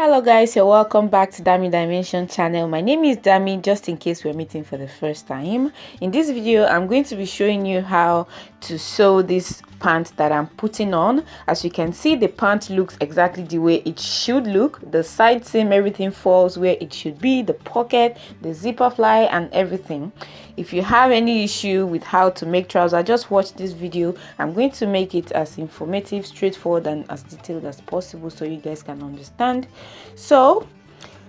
Hello guys, you're welcome back to Dami Dimension channel. My name is Dami, just in case we're meeting for the first time. In this video, I'm going to be showing you how to sew this pant that I'm putting on. As you can see, the pant looks exactly the way it should look. The side seam, everything falls where it should be, the pocket, the zipper fly and everything. If you have any issue with how to make trouser, just watch this video. I'm going to make it as informative, straightforward and as detailed as possible so you guys can understand. So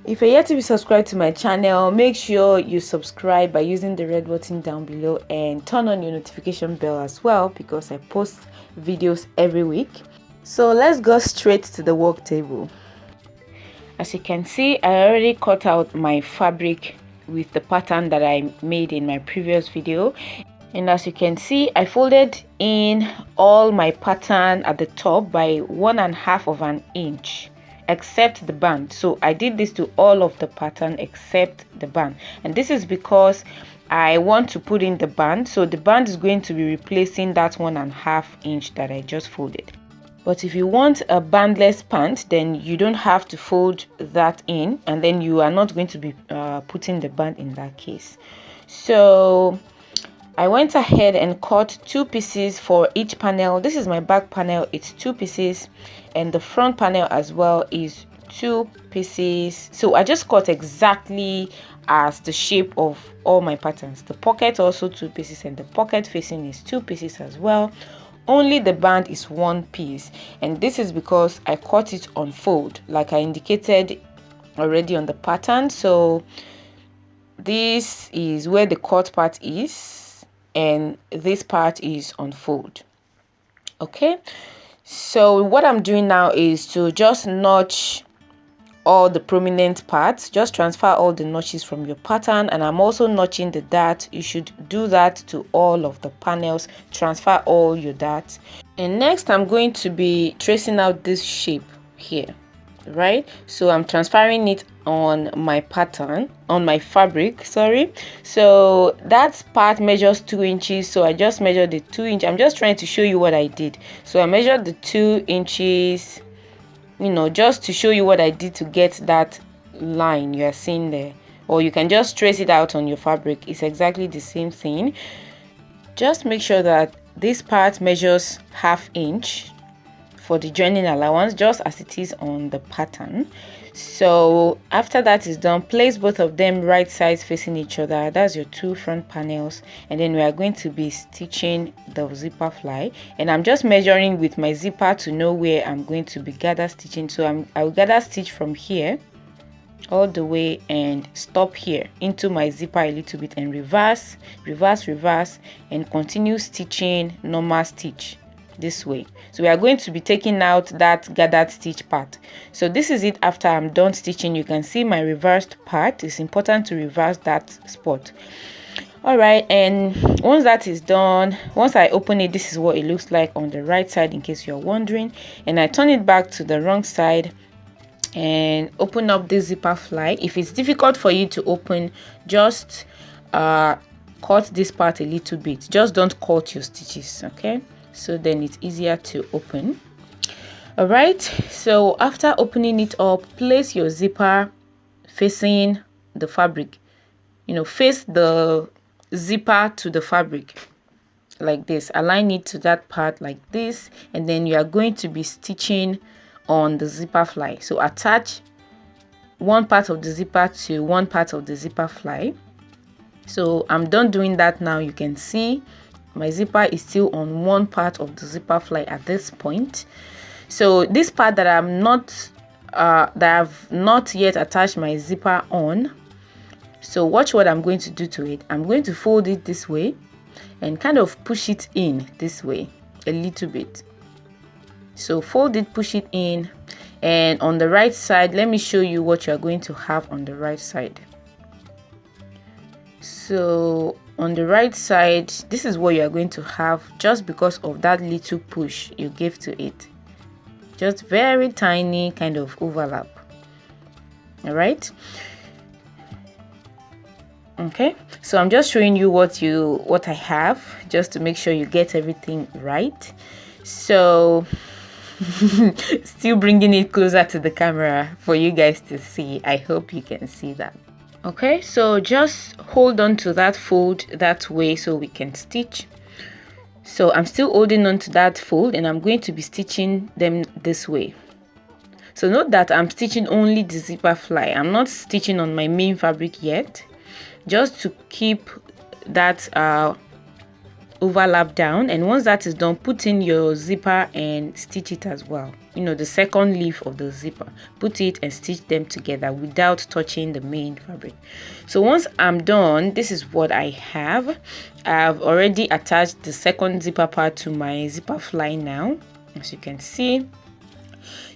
if you're yet to be subscribed to my channel, make sure you subscribe by using the red button down below and turn on your notification bell as well, because I post videos every week. So let's go straight to the work table. As you can see, I already cut out my fabric with the pattern that I made in my previous video, and as you can see, I folded in all my pattern at the top by 1/2 inch except the band. So I did this to all of the pattern except the band, and this is because I want to put in the band, so the band is going to be replacing that 1/2 inch that I just folded. But if you want a bandless pant, then you don't have to fold that in, and then you are not going to be putting the band in that case. So I went ahead and cut 2 pieces for each panel. This is my back panel, it's 2 pieces, and the front panel as well is 2 pieces. So I just cut exactly as the shape of all my patterns. The pocket also 2 pieces, and the pocket facing is 2 pieces as well. Only the band is 1 piece, and this is because I cut it on fold like I indicated already on the pattern. So this is where the cut part is, and this part is on fold. Okay, so what I'm doing now is to just notch all the prominent parts. Just transfer all the notches from your pattern, and I'm also notching the dart. You should do that to all of the panels. Transfer all your darts. And next I'm going to be tracing out this shape here, right? So I'm transferring it on my pattern, on my fabric, sorry. So that part measures 2 inches, so I just measured the 2 inch. I'm just trying to show you what I did. So I measured the 2 inches, you know, just to show you what I did to get that line you are seeing there. Or you can just trace it out on your fabric. It's exactly the same thing. Just make sure that this part measures 1/2 inch for the joining allowance, just as it is on the pattern. So after that is done, place both of them right sides facing each other. That's your 2 front panels, and then we are going to be stitching the zipper fly, and I'm just measuring with my zipper to know where I'm going to be gather stitching. So I will gather stitch from here all the way and stop here into my zipper a little bit, and reverse, and continue stitching normal stitch this way. So we are going to be taking out that gathered stitch part. So this is it after I'm done stitching. You can see my reversed part. It's important to reverse that spot. All right, and once that is done, once I open it, this is what it looks like on the right side, in case you're wondering. And I turn it back to the wrong side and open up this zipper fly. If it's difficult for you to open, just cut this part a little bit. Just don't cut your stitches, okay? So then it's easier to open. All right, so after opening it up, place your zipper facing the fabric. You know, face the zipper to the fabric like this. Align it to that part like this, and then you are going to be stitching on the zipper fly. So attach one part of the zipper to one part of the zipper fly. So I'm done doing that now. You can see my zipper is still on one part of the zipper fly at this point. So this part that I've not yet attached my zipper on, so watch what I'm going to do to it. I'm going to fold it this way and kind of push it in this way a little bit. So fold it, push it in, and on the right side, let me show you what you're going to have on the right side. So on the right side, this is what you are going to have, just because of that little push you gave to it. Just very tiny kind of overlap. All right, okay, so I'm just showing you what I have, just to make sure you get everything right. So Still bringing it closer to the camera for you guys to see. I hope you can see that. Okay, so just hold on to that fold that way so we can stitch. So I'm still holding on to that fold and I'm going to be stitching them this way. So note that I'm stitching only the zipper fly. I'm not stitching on my main fabric yet, just to keep that overlap down. And once that is done, put in your zipper and stitch it as well. You know, the second leaf of the zipper, put it and stitch them together without touching the main fabric. So once I'm done, this is what I have. I've already attached the second zipper part to my zipper fly now, as you can see.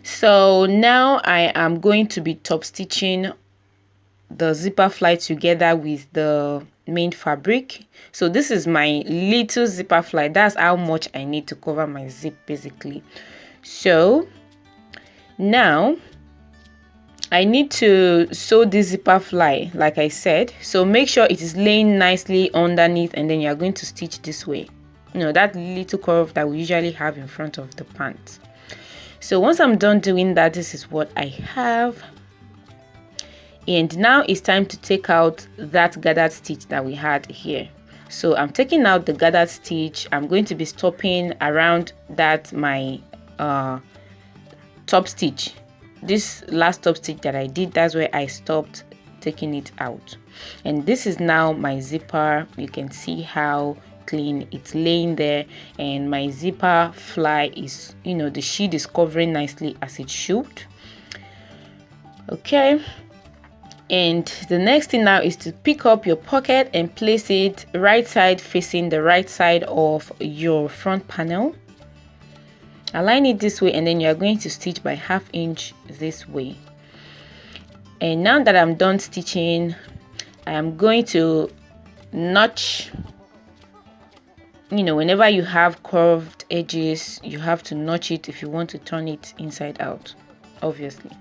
So now I am going to be top stitching the zipper fly together with the main fabric. So this is my little zipper fly. That's how much I need to cover my zip basically. So now I need to sew this zipper fly like I said. So make sure it is laying nicely underneath, and then you are going to stitch this way. You know, that little curve that we usually have in front of the pant. So once I'm done doing that, this is what I have. And now it's time to take out that gathered stitch that we had here. So I'm taking out the gathered stitch. I'm going to be stopping around that my top stitch. This last top stitch that I did, that's where I stopped taking it out. And this is now my zipper. You can see how clean it's laying there, and my zipper fly is, you know, the sheet is covering nicely as it should. Okay. And the next thing now is to pick up your pocket and place it right side facing the right side of your front panel. Align it this way, and then you are going to stitch by 1/2 inch this way. And now that I'm done stitching, I am going to notch. You know, whenever you have curved edges, you have to notch it if you want to turn it inside out, obviously.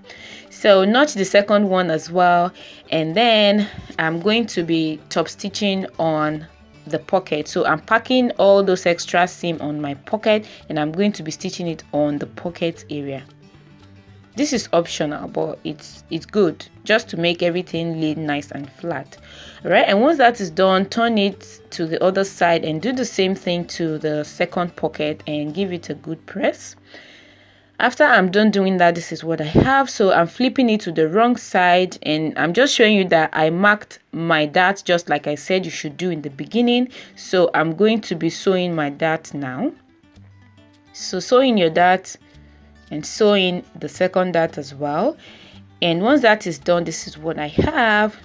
So notch the second one as well, and then I'm going to be top stitching on the pocket. So I'm packing all those extra seam on my pocket, and I'm going to be stitching it on the pocket area. This is optional, but it's good just to make everything lay nice and flat. All right, and once that is done, turn it to the other side and do the same thing to the second pocket and give it a good press. After I'm done doing that, this is what I have. So I'm flipping it to the wrong side, and I'm just showing you that I marked my dart just like I said you should do in the beginning. So I'm going to be sewing my dart now. So sewing your dart and sewing the second dart as well. And once that is done, this is what I have.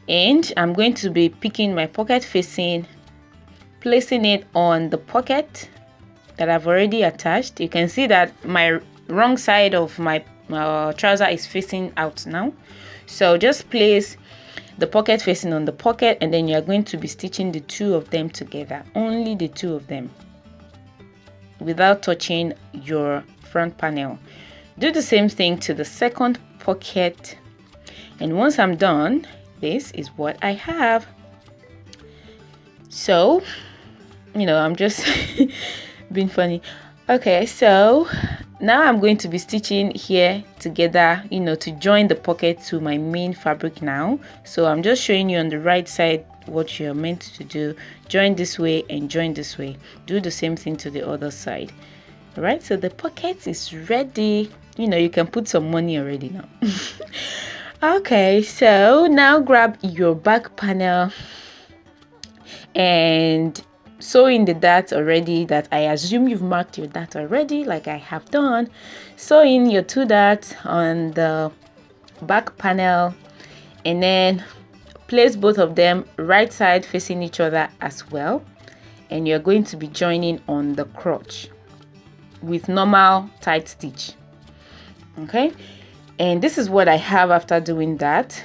And I'm going to be picking my pocket facing, placing it on the pocket that I've already attached. You can see that my wrong side of my trouser is facing out now. So just place the pocket facing on the pocket, and then you're going to be stitching the two of them together, only the two of them, without touching your front panel. Do the same thing to the second pocket, and once I'm done, this is what I have. So, you know, I'm just being funny. Okay, so now I'm going to be stitching here together, you know, to join the pocket to my main fabric now. So I'm just showing you on the right side what you're meant to do. Join this way and join this way. Do the same thing to the other side. All right, so the pocket is ready. You know, you can put some money already now. Okay, so now grab your back panel and sew in the dart already that I assume you've marked your dart already, like I have done. Sew in your two darts on the back panel, and then place both of them right side facing each other as well, and you're going to be joining on the crotch with normal tight stitch. Okay, and this is what I have after doing that.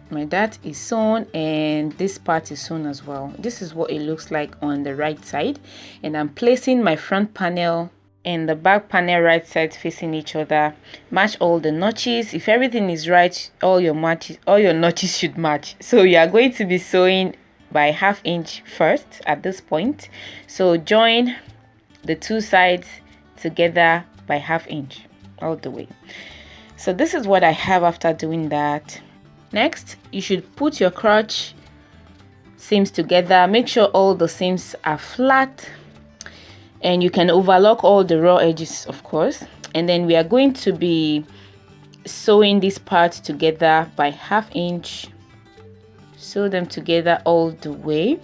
My dart is sewn and this part is sewn as well. This is what it looks like on the right side, and I'm placing my front panel and the back panel right sides facing each other. Match all the notches. If everything is right, all your notches should match. So you are going to be sewing by 1/2 inch first at this point. So join the two sides together by 1/2 inch all the way. So this is what I have after doing that. Next, you should put your crotch seams together. Make sure all the seams are flat, and you can overlock all the raw edges, of course. And then we are going to be sewing this part together by 1/2 inch. Sew them together all the way.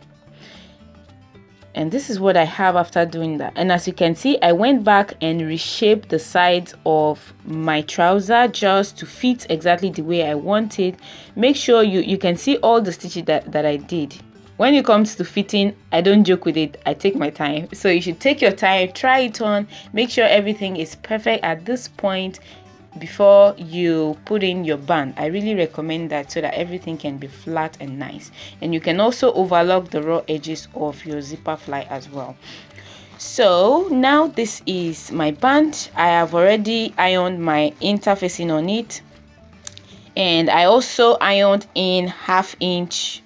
And this is what I have after doing that. And as you can see, I went back and reshaped the sides of my trouser just to fit exactly the way I want it. Make sure you can see all the stitches that I did. When it comes to fitting, I don't joke with it. I take my time. So you should take your time, try it on, make sure everything is perfect at this point before you put in your band. I really recommend that so that everything can be flat and nice. And you can also overlock the raw edges of your zipper fly as well. So now this is my band. I have already ironed my interfacing on it, and I also ironed in 1/2 inch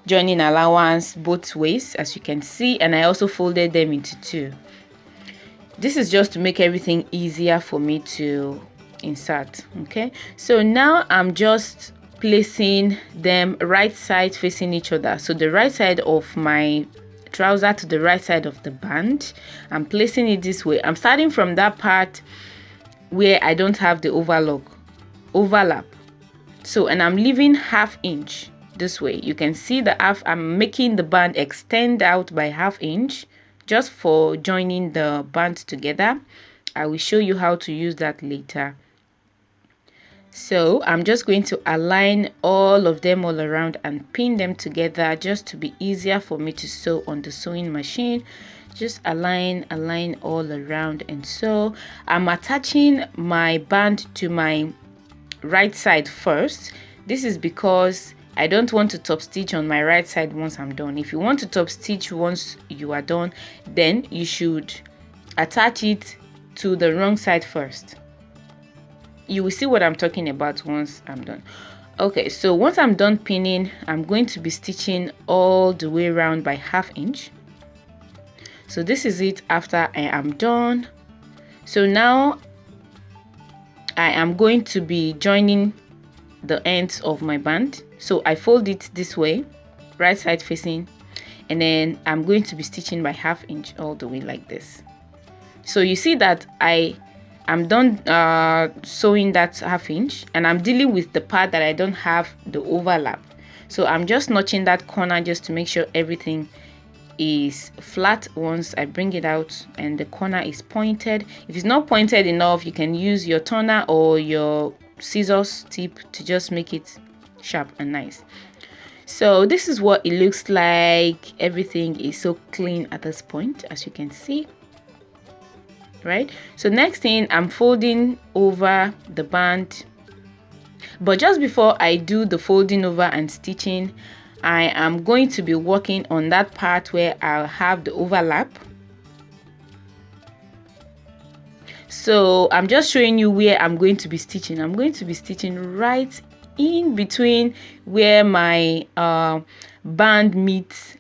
joining allowance both ways, as you can see, and I also folded them into 2. This is just to make everything easier for me to insert. Okay, so now I'm just placing them right side facing each other. So the right side of my trouser to the right side of the band, I'm placing it this way. I'm starting from that part where I don't have the overlap. So, and I'm leaving 1/2 inch this way. You can see the half. I'm making the band extend out by 1/2 inch just for joining the bands together. I will show you how to use that later. So I'm just going to align all of them all around and pin them together just to be easier for me to sew on the sewing machine. Just align all around. And so I'm attaching my band to my right side first. This is because I don't want to top stitch on my right side once I'm done. If you want to top stitch once you are done, then you should attach it to the wrong side first. You will see what I'm talking about once I'm done. Okay, so once I'm done pinning, I'm going to be stitching all the way around by 1/2 inch. So this is it after I am done. So now I am going to be joining the ends of my band. So I fold it this way, right side facing, and then I'm going to be stitching by 1/2 inch all the way like this. So you see that I'm done sewing that 1/2 inch, and I'm dealing with the part that I don't have the overlap. So I'm just notching that corner just to make sure everything is flat once I bring it out and the corner is pointed. If it's not pointed enough, you can use your turner or your scissors tip to just make it sharp and nice. So this is what it looks like. Everything is so clean at this point, as you can see, right? So next thing, I'm folding over the band, but just before I do the folding over and stitching, I am going to be working on that part where I'll have the overlap. So I'm just showing you where I'm going to be stitching. I'm going to be stitching right in between where my band meets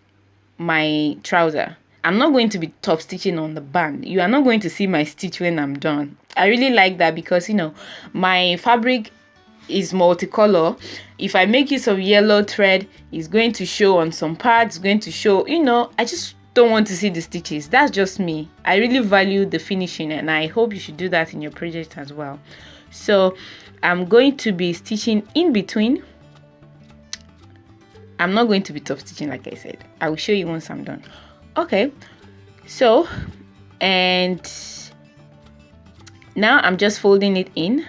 my trouser. I'm not going to be top stitching on the band. You are not going to see my stitch when I'm done. I really like that because, you know, my fabric is multicolor. If I make use of yellow thread, it's going to show on some parts, going to show, you know, I just don't want to see the stitches. That's just me. I really value the finishing, and I hope you should do that in your project as well. So I'm going to be stitching in between. I'm not going to be top stitching, like I said. I will show you once I'm done. Okay, so, and now I'm just folding it in.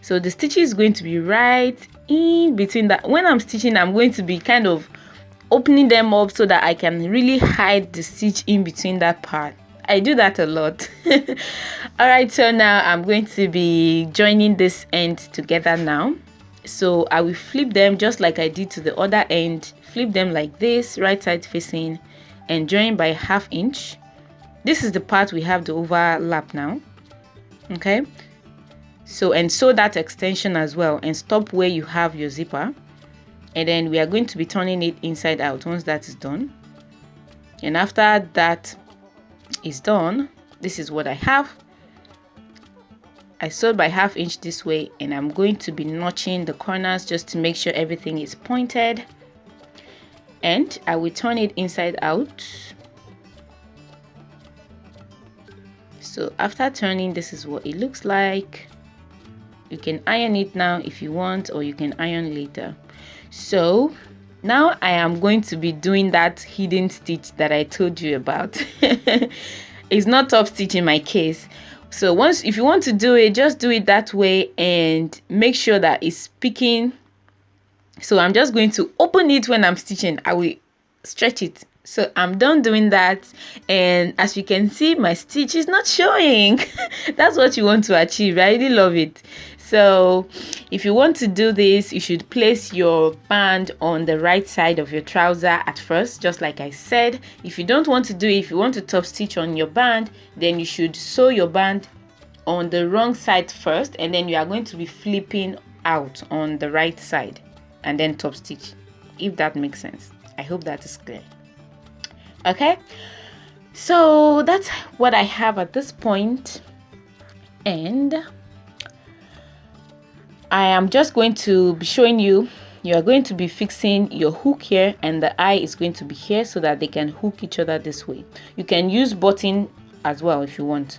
So the stitch is going to be right in between that. When I'm stitching, I'm going to be kind of opening them up so that I can really hide the stitch in between that part. I do that a lot. All right, so now I'm going to be joining this end together now. So I will flip them just like I did to the other end. Flip them like this, right side facing, and join by 1/2 inch. This is the part we have the overlap now. Okay, so and sew that extension as well, and stop where you have your zipper, and then we are going to be turning it inside out once that is done. And after that, is done, this is what I have. I sewed by 1/2 inch this way, and I'm going to be notching the corners just to make sure everything is pointed, and I will turn it inside out. So after turning, this is what it looks like. You can iron it now if you want, or you can iron later. So now I am going to be doing that hidden stitch that I told you about. It's not top stitch in my case. So if you want to do it, just do it that way and make sure that it's picking. So I'm just going to open it when I'm stitching. I will stretch it. So I'm done doing that, and as you can see, my stitch is not showing. That's what you want to achieve. I really love it. So if you want to do this, you should place your band on the right side of your trouser at first, just like I said. If you don't want to do it, if you want to top stitch on your band, then you should sew your band on the wrong side first, and then you are going to be flipping out on the right side and then top stitch, if that makes sense. I hope that is clear. Okay, so that's what I have at this point, and I am just going to be showing you. You are going to be fixing your hook here, and the eye is going to be here so that they can hook each other this way. You can use button as well if you want.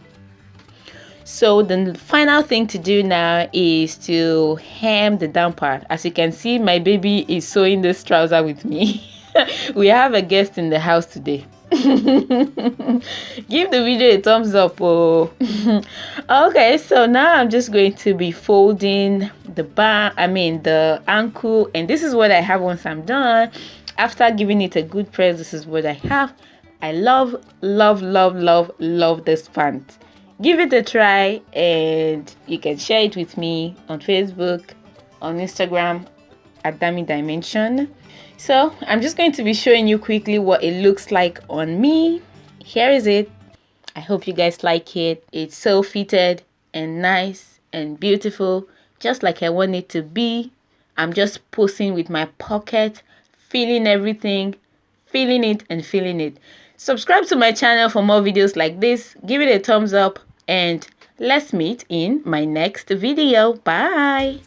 So the final thing to do now is to hem the down part. As you can see, my baby is sewing this trouser with me. We have a guest in the house today. Give the video a thumbs up. Oh. Okay, so now I'm just going to be folding the ankle, and this is what I have once I'm done. After giving it a good press, this is what I have. I love this pant. Give it a try, and you can share it with me on Facebook, on Instagram at Dami Dimension. So I'm just going to be showing you quickly what it looks like on me. Here is it. I hope you guys like it. It's so fitted and nice and beautiful, just like I want it to be. I'm just posing with my pocket, feeling everything, feeling it and feeling it. Subscribe to my channel for more videos like this. Give it a thumbs up, and let's meet in my next video. Bye.